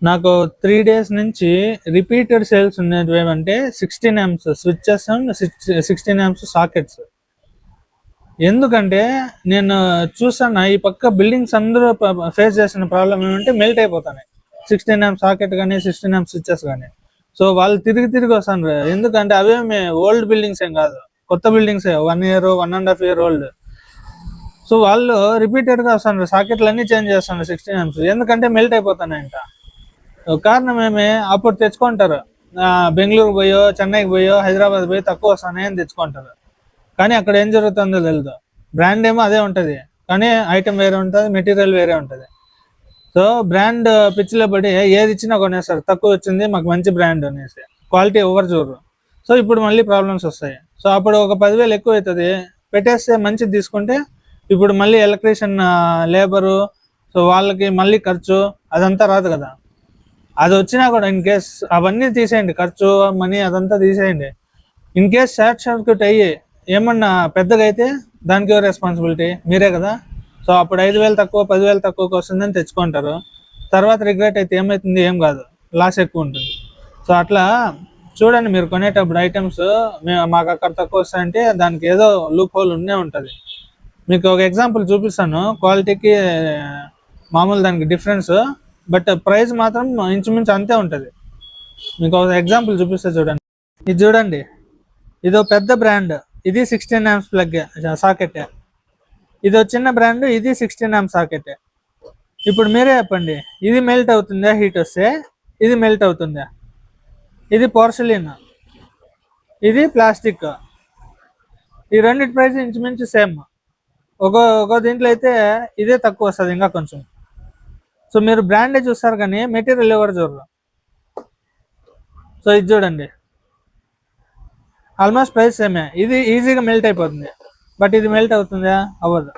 నాకు 3 days నుంచి repeated sales ఉన్నవి ఏమంటే 16 amps switches and 16 amps sockets. ఎందుకంటే నేను చూసాను ఈ పక్క బిల్డింగ్స్ అందరూ ఫేస్ చేసిన ప్రాబ్లం ఏమంటే మెల్ట్ అయిపోతున్నాయి 16 amp సాకెట్ కానీ 16 amp స్విచ్చెస్ కానీ. సో వాళ్ళు తిరిగి వస్తాను. ఎందుకంటే అవేమి ఓల్డ్ బిల్డింగ్స్ ఏం కాదు, కొత్త buildings 1 year 1.5 year old. So వాళ్ళు రిపీటెడ్గా వస్తున్నారు, సాకెట్లు అన్నీ చేంజ్ చేస్తున్నారు 16 amps, ఎందుకంటే మెల్ట్ అయిపోతున్నాయంట. కారణం ఏమి, అప్పుడు తెచ్చుకుంటారు బెంగళూరు పోయో చెన్నైకి పోయో హైదరాబాద్ పోయి తక్కువ వస్తున్నాయని తెచ్చుకుంటారు. కానీ అక్కడ ఏం జరుగుతుందో తెలియదు. బ్రాండ్ ఏమో అదే ఉంటుంది, కానీ ఐటమ్ వేరే ఉంటుంది, మెటీరియల్ వేరే ఉంటుంది. సో బ్రాండ్ పిచ్చిలో పడి ఏది ఇచ్చినా కొనేస్తారు, తక్కువ వచ్చింది మాకు మంచి బ్రాండ్ అనేసి, క్వాలిటీ ఎవరు చూడరు. సో ఇప్పుడు మళ్ళీ ప్రాబ్లమ్స్ వస్తాయి. సో అప్పుడు ఒక 10,000 ఎక్కువ అవుతుంది, పెట్టేస్తే మంచిది తీసుకుంటే ఇప్పుడు మళ్ళీ ఎలక్ట్రీషియన్ లేబరు, సో వాళ్ళకి మళ్ళీ ఖర్చు అదంతా రాదు కదా. అది వచ్చినా కూడా ఇన్ కేస్ అవన్నీ తీసేయండి, ఖర్చు మనీ అదంతా తీసేయండి. ఇన్ కేస్ షార్ట్ సర్క్యూట్ అయ్యి ఏమన్నా పెద్దగా అయితే దానికి రెస్పాన్సిబిలిటీ మీరే కదా. సో అప్పుడు 5,000 తక్కువ 10,000 తక్కువకి వస్తుందని తెచ్చుకుంటారు, తర్వాత రిగ్రెట్ అయితే ఏమవుతుంది, ఏం కాదు, లాస్ ఎక్కువ ఉంటుంది. సో అట్లా చూడండి, మీరు కొనేటప్పుడు ఐటమ్స్ మాకు అక్కడ తక్కువ వస్తాయంటే దానికి ఏదో లూప్ హోల్ ఉండే ఉంటుంది. మీకు ఒక ఎగ్జాంపుల్ చూపిస్తాను, క్వాలిటీకి మామూలు దానికి డిఫరెన్స్, బట్ ప్రైస్ మాత్రం ఇంచుమించు అంతే ఉంటుంది. మీకు ఒక ఎగ్జాంపుల్ చూపిస్తే చూడండి. ఇది చూడండి, ఇది పెద్ద బ్రాండ్, ఇది 16 amps ప్లగ్ సాకెట్. ఇది చిన్న బ్రాండ్, ఇది 16 amps సాకెట్. ఇప్పుడు మీరే చెప్పండి, ఇది మెల్ట్ అవుతుందా హీట్ వస్తే, ఇది మెల్ట్ అవుతుందా? ఇది పోర్సిలిన్, ఇది ప్లాస్టిక్. ఈ రెండింటి ప్రైస్ ఇంచుమించు సేమ్. ఒక దీంట్లో అయితే ఇదే తక్కువ వస్తుంది ఇంకా కొంచెం. సో మీరు బ్రాండే చూస్తారు కానీ మెటీరియల్ ఎవరు చూడరు. సో ఇది చూడండి, ఆల్మోస్ట్ ప్రైస్ సేమే. ఇది ఈజీగా మెల్ట్ అయిపోతుంది, బట్ ఇది మెల్ట్ అవుతుందా? అవ్వదు.